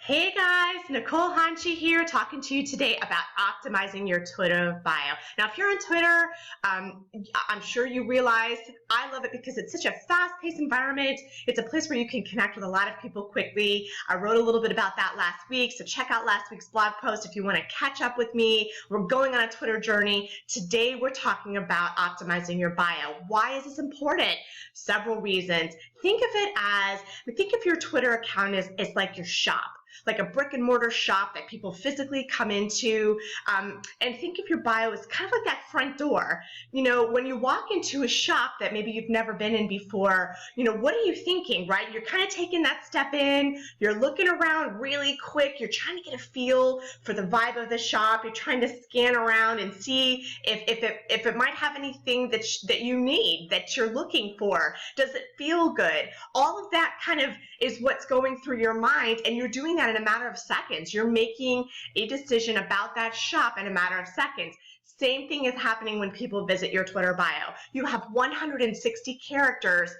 Hey guys, Nicole Hanchi here talking to you today about optimizing your Twitter bio. Now, if you're on Twitter, I'm sure you realize I love it because it's such a fast-paced environment. It's a place where you can connect with a lot of people quickly. I wrote a little bit about that last week, so check out last week's blog post if you want to catch up with me. We're going on a Twitter journey. Today, we're talking about optimizing your bio. Why is this important? Several reasons. Think of your Twitter account as like your shop, like a brick and mortar shop that people physically come into, and think of your bio as kind of like that front door. You know, when you walk into a shop that maybe you've never been in before, you know, what are you thinking, right? You're kind of taking that step in, you're looking around really quick, you're trying to get a feel for the vibe of the shop, you're trying to scan around and see if it might have anything that you need, that you're looking for. Does it feel good? All of that kind of is what's going through your mind, and you're doing that in a matter of seconds. You're making a decision about that shop in a matter of seconds. Same thing is happening when people visit your Twitter bio. You have 160 characters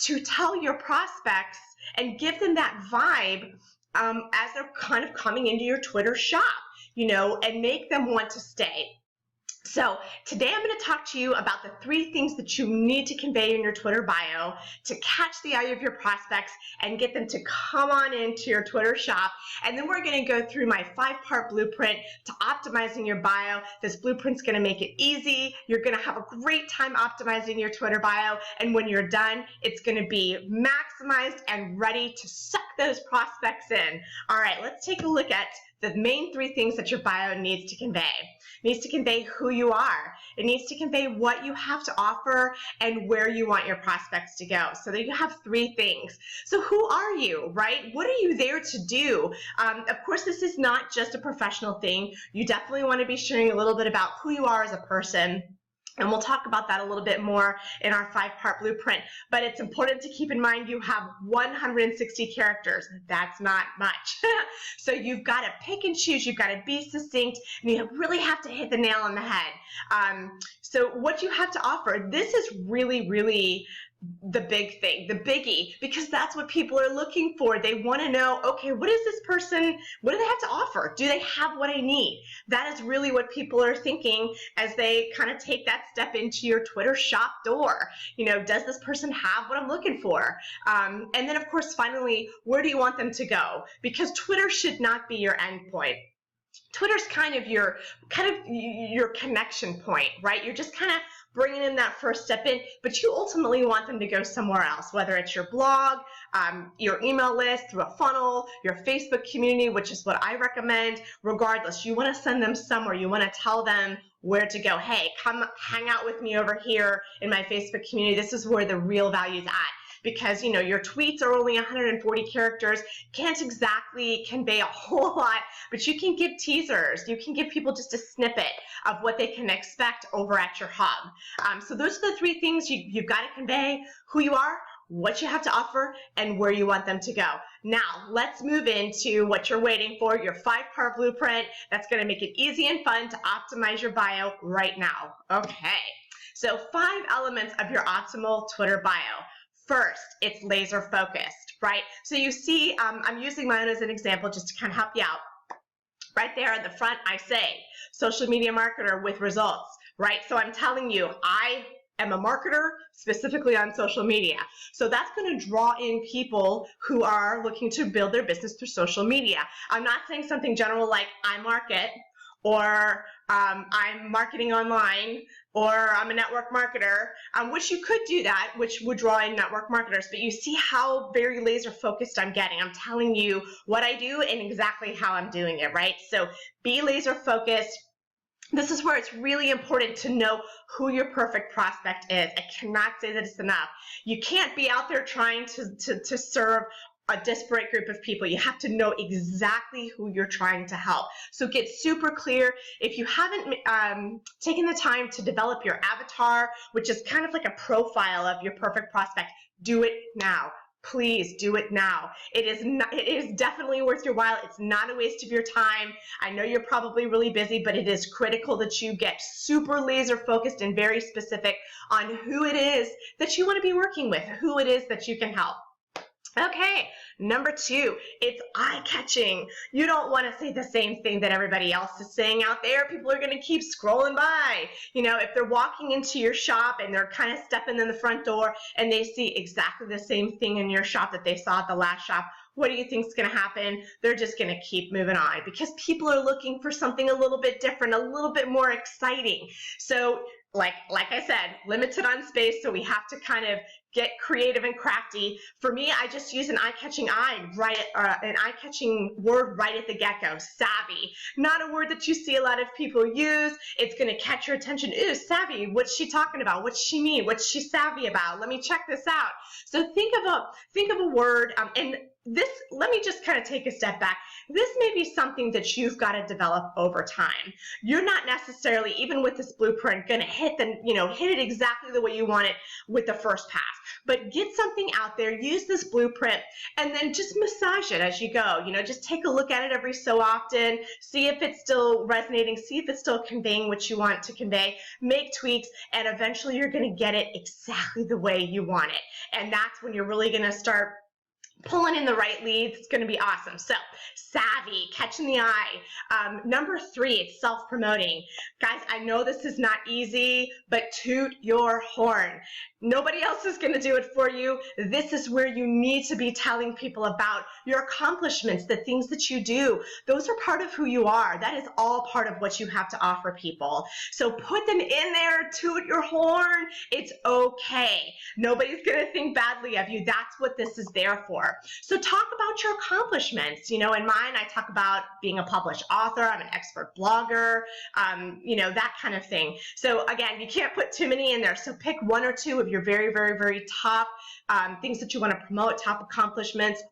to tell your prospects and give them that vibe as they're kind of coming into your Twitter shop, you know, and make them want to stay. So today I'm going to talk to you about the 3 things that you need to convey in your Twitter bio to catch the eye of your prospects and get them to come on into your Twitter shop. And then we're going to go through my 5-part blueprint to optimizing your bio. This blueprint's going to make it easy. You're going to have a great time optimizing your Twitter bio. And when you're done, it's going to be maximized and ready to suck those prospects in. All right, let's take a look at the main 3 things that your bio needs to convey. It needs to convey who you are. It needs to convey what you have to offer and where you want your prospects to go. So that you have 3 things. So who are you, right? What are you there to do? Of course, this is not just a professional thing. You definitely want to be sharing a little bit about who you are as a person. And we'll talk about that a little bit more in our 5-part blueprint. But it's important to keep in mind you have 160 characters. That's not much. So you've got to pick and choose. You've got to be succinct. And you really have to hit the nail on the head. So what you have to offer, this is really the big thing, the biggie, because that's what people are looking for. They want to know, okay, what is this person, what do they have to offer? Do they have what I need? That is really what people are thinking as they kind of take that step into your Twitter shop door. You know, does this person have what I'm looking for? And then, of course, finally, where do you want them to go? Because Twitter should not be your end point. Twitter's kind of your connection point, right? You're just kind of bringing in that first step in, but you ultimately want them to go somewhere else, whether it's your blog, your email list, through a funnel, your Facebook community, which is what I recommend. Regardless, you want to send them somewhere. You want to tell them where to go. Hey, come hang out with me over here in my Facebook community. This is where the real value is at. Because, you know, your tweets are only 140 characters, can't exactly convey a whole lot, but you can give teasers. You can give people just a snippet of what they can expect over at your hub. So those are the 3 things you've got to convey: who you are, what you have to offer, and where you want them to go. Now, let's move into what you're waiting for, your 5-part blueprint that's going to make it easy and fun to optimize your bio right now. Okay, so 5 elements of your optimal Twitter bio. First, it's laser focused, right? So you see, I'm using mine as an example just to kind of help you out. Right there at the front, I say, social media marketer with results, right? So I'm telling you, I am a marketer specifically on social media. So that's going to draw in people who are looking to build their business through social media. I'm not saying something general like I market, or I'm marketing online, or I'm a network marketer, which you could do that, which would draw in network marketers. But you see how very laser focused I'm getting. I'm telling you what I do and exactly how I'm doing it, right? So be laser focused. This is where it's really important to know who your perfect prospect is. I cannot say that it's enough. You can't be out there trying to serve a disparate group of people. You have to know exactly who you're trying to help. So get super clear. If you haven't taken the time to develop your avatar, which is kind of like a profile of your perfect prospect, do it now. Please do it now. It is definitely worth your while. It's not a waste of your time. I know you're probably really busy, but it is critical that you get super laser focused and very specific on who it is that you want to be working with, who it is that you can help. Okay, number two, it's eye-catching. You don't want to say the same thing that everybody else is saying out there. People are going to keep scrolling by. If they're walking into your shop and they're kind of stepping in the front door and they see exactly the same thing in your shop that they saw at the last shop, what do you think is going to happen? They're just going to keep moving on because people are looking for something a little bit different, a little bit more exciting. So like I said, limited on space, so we have to kind of get creative and crafty. For me, I just use an eye-catching word right at the get-go, savvy. Not a word that you see a lot of people use. It's going to catch your attention. Ooh, savvy, what's she talking about? What's she mean? What's she savvy about? Let me check this out. So think of a word, and this, let me just kind of take a step back. This may be something that you've got to develop over time. You're not necessarily, even with this blueprint, going to hit it exactly the way you want it with the first pass. But get something out there, use this blueprint, and then just massage it as you go. Just take a look at it every so often, see if it's still resonating, see if it's still conveying what you want to convey, make tweaks, and eventually you're going to get it exactly the way you want it. And that's when you're really going to start pulling in the right leads. It's going to be awesome. So savvy, catching the eye. Number three, it's self-promoting. Guys, I know this is not easy, but toot your horn. Nobody else is going to do it for you. This is where you need to be telling people about your accomplishments, the things that you do. Those are part of who you are. That is all part of what you have to offer people. So put them in there, toot your horn. It's okay. Nobody's going to think badly of you. That's what this is there for. So talk about your accomplishments. In mine, I talk about being a published author. I'm an expert blogger, that kind of thing. So again, you can't put too many in there. So pick one or two of your very, very, very top things that you want to promote, top accomplishments,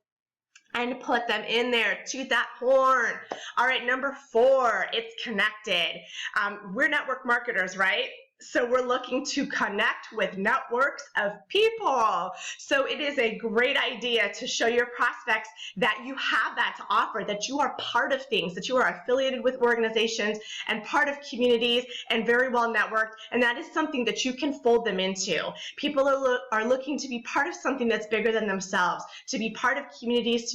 and put them in there. Toot that horn. All right, number four, it's connected. We're network marketers, right? So we're looking to connect with networks of people. So it is a great idea to show your prospects that you have that to offer, that you are part of things, that you are affiliated with organizations and part of communities and very well networked, and that is something that you can fold them into. People are looking to be part of something that's bigger than themselves, to be part of communities,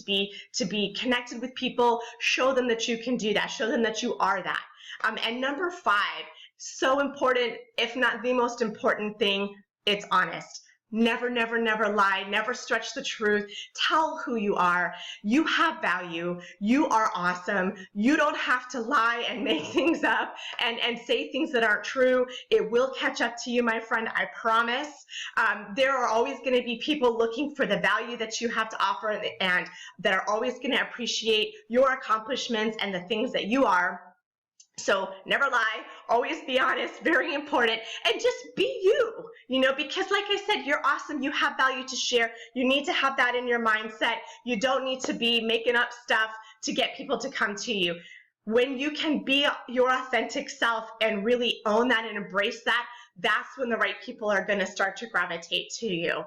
to be connected with people. Show them that you can do that. Show them that you are that. And number five, so important, if not the most important thing, it's honest. Never, never, never lie. Never stretch the truth. Tell who you are. You have value. You are awesome. You don't have to lie and make things up and say things that aren't true. It will catch up to you, my friend. I promise. There are always going to be people looking for the value that you have to offer and that are always going to appreciate your accomplishments and the things that you are. So never lie, always be honest, very important, and just be you, because like I said, you're awesome, you have value to share, you need to have that in your mindset, you don't need to be making up stuff to get people to come to you. When you can be your authentic self and really own that and embrace that, that's when the right people are going to start to gravitate to you.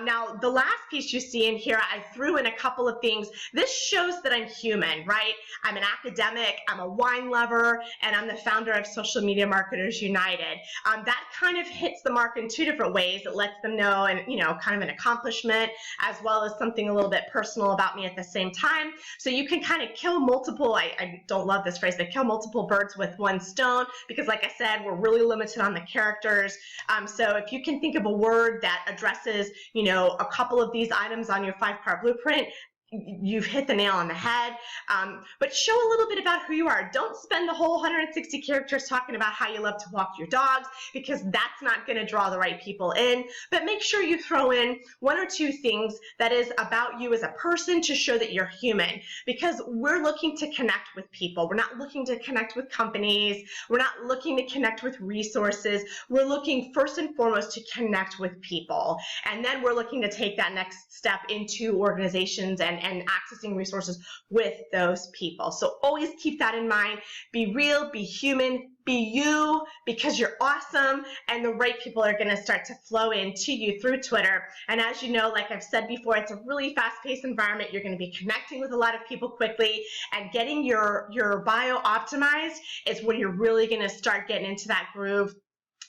Now, the last piece you see in here, I threw in a couple of things. This shows that I'm human, right? I'm an academic, I'm a wine lover, and I'm the founder of Social Media Marketers United. That kind of hits the mark in two different ways. It lets them know, and kind of an accomplishment, as well as something a little bit personal about me at the same time. So you can kind of kill multiple, I don't love this phrase, but kill multiple birds with one stone, because like I said, we're really limited on the characters. So if you can think of a word that addresses, a couple of these items on your 5-part blueprint, you've hit the nail on the head. But show a little bit about who you are. Don't spend the whole 160 characters talking about how you love to walk your dogs, because that's not going to draw the right people in. But make sure you throw in one or two things that is about you as a person to show that you're human, because we're looking to connect with people. We're not looking to connect with companies. We're not looking to connect with resources. We're looking first and foremost to connect with people. And then we're looking to take that next step into organizations and accessing resources with those people. So always keep that in mind. Be real, be human, be you, because you're awesome, and the right people are going to start to flow into you through Twitter. And as you know, like I've said before, it's a really fast-paced environment. You're going to be connecting with a lot of people quickly, and getting your bio optimized is when you're really going to start getting into that groove.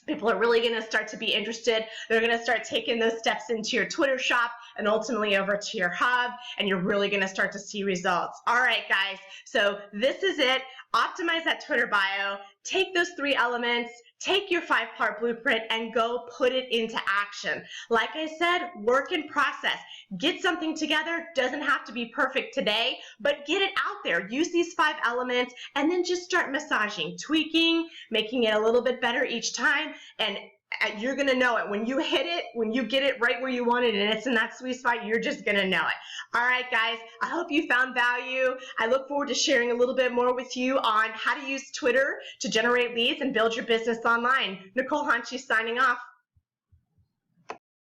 People are really going to start to be interested. They're going to start taking those steps into your Twitter shop. and ultimately over to your hub, and you're really going to start to see results. All right, guys, so this is it. Optimize that Twitter bio, take those 3 elements, take your 5-part blueprint and go put it into action. Like I said, work in process. Get something together. Doesn't have to be perfect today, but get it out there. Use these 5 elements and then just start massaging, tweaking, making it a little bit better each time, and you're going to know it. When you hit it, when you get it right where you want it and it's in that sweet spot, you're just going to know it. All right, guys, I hope you found value. I look forward to sharing a little bit more with you on how to use Twitter to generate leads and build your business online. Nicole Hanchi signing off.